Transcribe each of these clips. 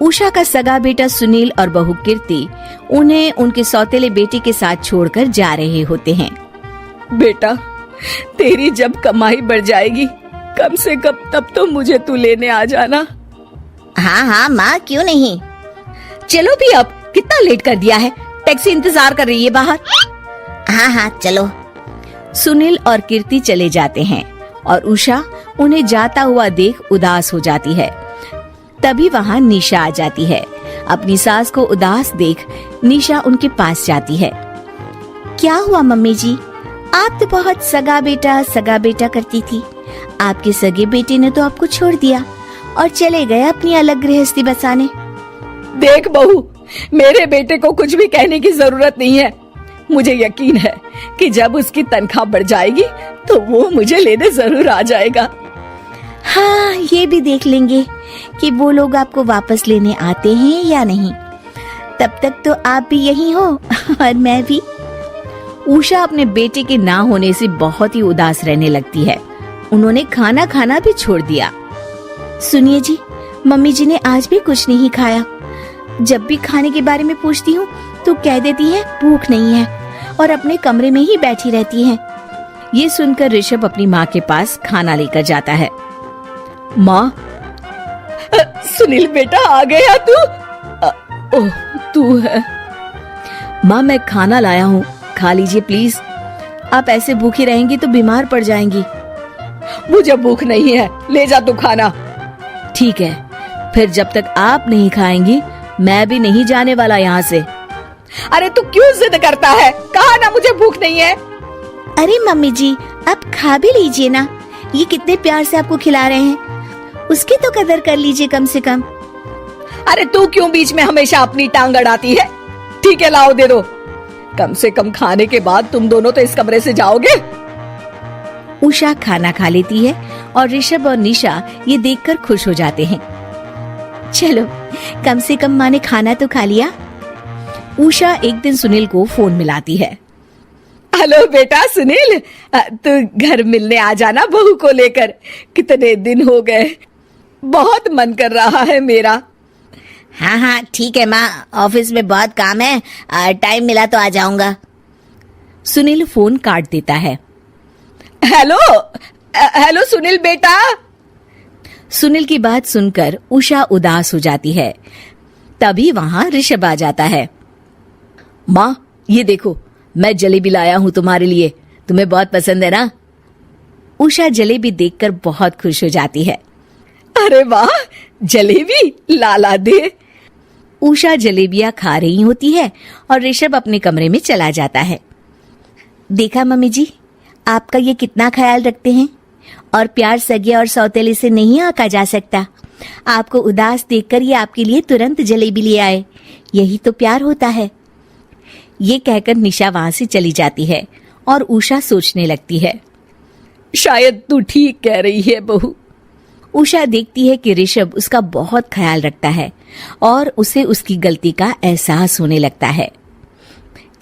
उषा का सगा बेटा सुनील और बहू कीर्ति उन्हें उनके सौतेले बेटे के साथ छोड़कर जा रहे होते हैं। बेटा, तेरी जब कमाई बढ़ जाएगी कम से कम तब तो मुझे तू लेने आ जाना। हाँ हाँ माँ, क्यों नहीं। चलो भी, अब कितना लेट कर दिया है, टैक्सी इंतजार कर रही है बाहर। हाँ हाँ चलो। सुनील और कीर्ति चले जाते हैं और उषा उन्हें जाता हुआ देख उदास हो जाती है। तभी वहाँ निशा आ जाती है। अपनी सास को उदास देख निशा उनके पास जाती है। क्या हुआ मम्मी जी, आप तो बहुत सगा बेटा करती थी। आपके सगे बेटे ने तो आपको छोड़ दिया और चले गए अपनी अलग गृहस्थी बसाने। देख बहू, मेरे बेटे को कुछ भी कहने की जरूरत नहीं है। मुझे यकीन है कि जब उसकी तनख्वाह बढ़ जाएगी तो वो मुझे लेने जरूर आ जाएगा। हाँ, ये भी देख लेंगे कि वो लोग आपको वापस लेने आते हैं या नहीं। तब तक तो आप भी यही हो और मैं भी। उषा अपने बेटे के ना होने से बहुत ही उदास रहने लगती है। उन्होंने खाना खाना भी छोड़ दिया। सुनिए जी, मम्मी जी ने आज भी कुछ नहीं खाया। जब भी खाने के बारे में पूछती हूँ तो कह देती है भूख नहीं है और अपने कमरे में ही बैठी रहती है। ये सुनकर ऋषभ अपनी माँ के पास खाना लेकर जाता है। माँ, सुनील बेटा, आ गया तू? ओह, तू है? माँ, मैं खाना लाया हूँ, खा लीजिए प्लीज। आप ऐसे भूखी रहेंगी तो बीमार पड़ जाएंगी। मुझे भूख नहीं है, ले जा तू खाना। ठीक है, फिर जब तक आप नहीं खाएंगी मैं भी नहीं जाने वाला यहाँ से। अरे तू क्यों जिद करता है? कहा ना मुझे भूख नहीं है। अरे मम्मी जी, आप खा भी लीजिए ना, ये कितने प्यार से आपको खिला रहे हैं, उसकी तो कदर कर लीजिए कम से कम। अरे तू क्यों बीच में हमेशा अपनी टांग अड़ाती है? ठीक है, लाओ दे दो। कम से कम खाने के बाद तुम दोनों तो इस कमरे से जाओगे। उषा खाना खा लेती है और ऋषभ और निशा ये देखकर खुश हो जाते हैं। चलो, कम से कम माँ ने खाना तो खा लिया। उषा एक दिन सुनील को फोन मिलाती है। हेलो बेटा सुनील, तू घर मिलने आ जाना बहू को लेकर। कितने दिन हो गए, बहुत मन कर रहा है मेरा। हाँ हाँ ठीक है माँ, ऑफिस में बहुत काम है, टाइम मिला तो आ जाऊंगा। सुनील फोन काट देता है। हेलो सुनील बेटा। सुनील की बात सुनकर उषा उदास हो जाती है। तभी वहाँ ऋषभ आ जाता है। माँ, ये देखो, मैं जलेबी लाया हूँ तुम्हारे लिए, तुम्हें बहुत पसंद है ना? उषा जलेबी देखकर बहुत खुश हो जाती है। अरे वाह, जलेबी ला दे। उषा जलेबियां खा रही होती है और ऋषभ अपने कमरे में चला जाता है। देखा मम्मी जी, आपका ये कितना ख्याल रखते हैं, और प्यार सगे और सौतेले से नहीं आका जा सकता। आपको उदास देखकर ये आपके लिए तुरंत जलेबी ले आए, यही तो प्यार होता है। ये कहकर निशा वहां से चली जाती है और उषा सोचने लगती है, शायद तू ठीक कह रही है बहू। उषा देखती है कि ऋषभ उसका बहुत ख्याल रखता है और उसे उसकी गलती का एहसास होने लगता है।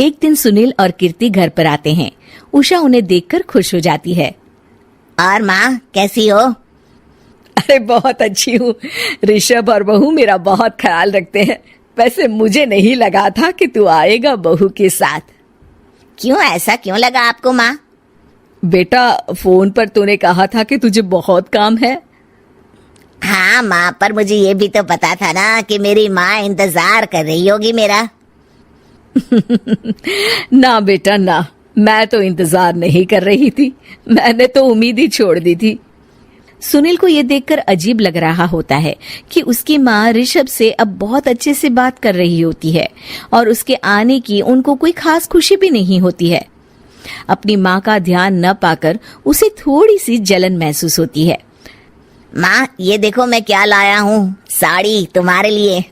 एक दिन सुनील और कीर्ति घर पर आते हैं। उषा उन्हें देखकर खुश हो जाती है। और माँ कैसी हो? अरे बहुत अच्छी हूँ। ऋषभ और बहू मेरा बहुत ख्याल रखते हैं। वैसे मुझे नहीं लगा था कि तू आएगा बहू के साथ। क्यों, ऐसा क्यों लगा आपको माँ? बेटा, फोन पर तूने कहा था कि तुझे बहुत काम है। हाँ माँ, पर मुझे ये भी तो पता था ना कि मेरी माँ इंतजार कर रही होगी मेरा। ना बेटा ना, मैं तो इंतजार नहीं कर रही थी, मैंने तो उम्मीद ही छोड़ दी थी। सुनील को ये देखकर अजीब लग रहा होता है कि उसकी माँ ऋषभ से अब बहुत अच्छे से बात कर रही होती है और उसके आने की उनको कोई खास खुशी भी नहीं होती है। अपनी माँ का ध्यान न पाकर उसे थोड़ी सी जलन महसूस होती है। माँ, ये देखो मैं क्या लाया हूँ, साड़ी तुम्हारे लिए।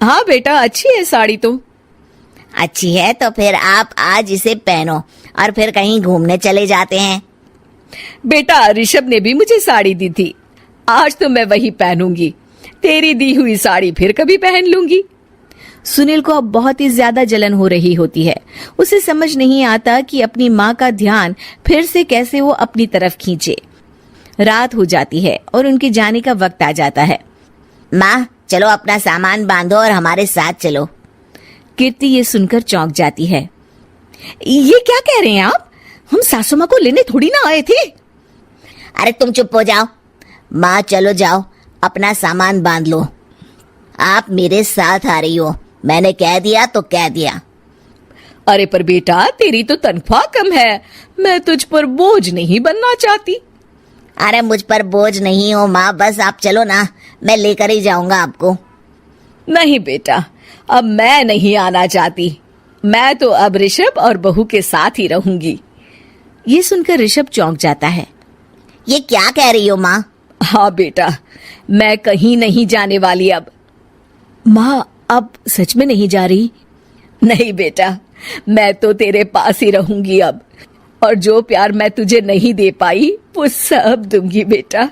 हाँ बेटा, अच्छी है साड़ी तो। अच्छी है तो फिर आप आज इसे पहनो और फिर कहीं घूमने चले जाते हैं। बेटा, ऋषभ ने भी मुझे साड़ी दी थी, आज तो मैं वही पहनूंगी। तेरी दी हुई साड़ी फिर कभी पहन लूंगी। सुनील को अब बहुत ही ज्यादा जलन हो रही होती है। उसे समझ नहीं आता कि अपनी माँ का ध्यान फिर से कैसे वो अपनी तरफ खींचे। रात हो जाती है और उनके जाने का वक्त आ जाता है। माँ, चलो अपना सामान बांधो और हमारे साथ चलो। कीर्ति ये सुनकर चौंक जाती है। ये क्या कह रहे हैं आप? हम सासू माँ को लेने थोड़ी ना आए थे। अरे तुम चुप हो जाओ। माँ चलो जाओ, अपना सामान बांध लो। आप मेरे साथ आ रही हो, मैंने कह दिया तो कह दिया। अरे पर बेटा, तेरी तो तनख्वाह कम है, मैं तुझ पर बोझ नहीं बनना चाहती। अरे मुझ पर बोझ नहीं हो माँ, बस आप चलो ना, मैं लेकर ही जाऊंगा आपको। नहीं बेटा, अब मैं नहीं आना चाहती। मैं तो अब ऋषभ और बहू के साथ ही रहूंगी। ये सुनकर ऋषभ चौंक जाता है। ये क्या कह रही हो माँ? हाँ बेटा, मैं कहीं नहीं जाने वाली अब। माँ, अब सच में नहीं जा रही? नहीं बेटा, मैं तो तेरे पास ही रहूंगी अब, और जो प्यार मैं तुझे नहीं दे पाई वो सब दूंगी बेटा।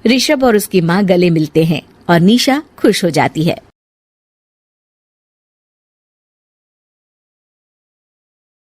ऋषभ और उसकी माँ गले मिलते हैं और निशा खुश हो जाती है।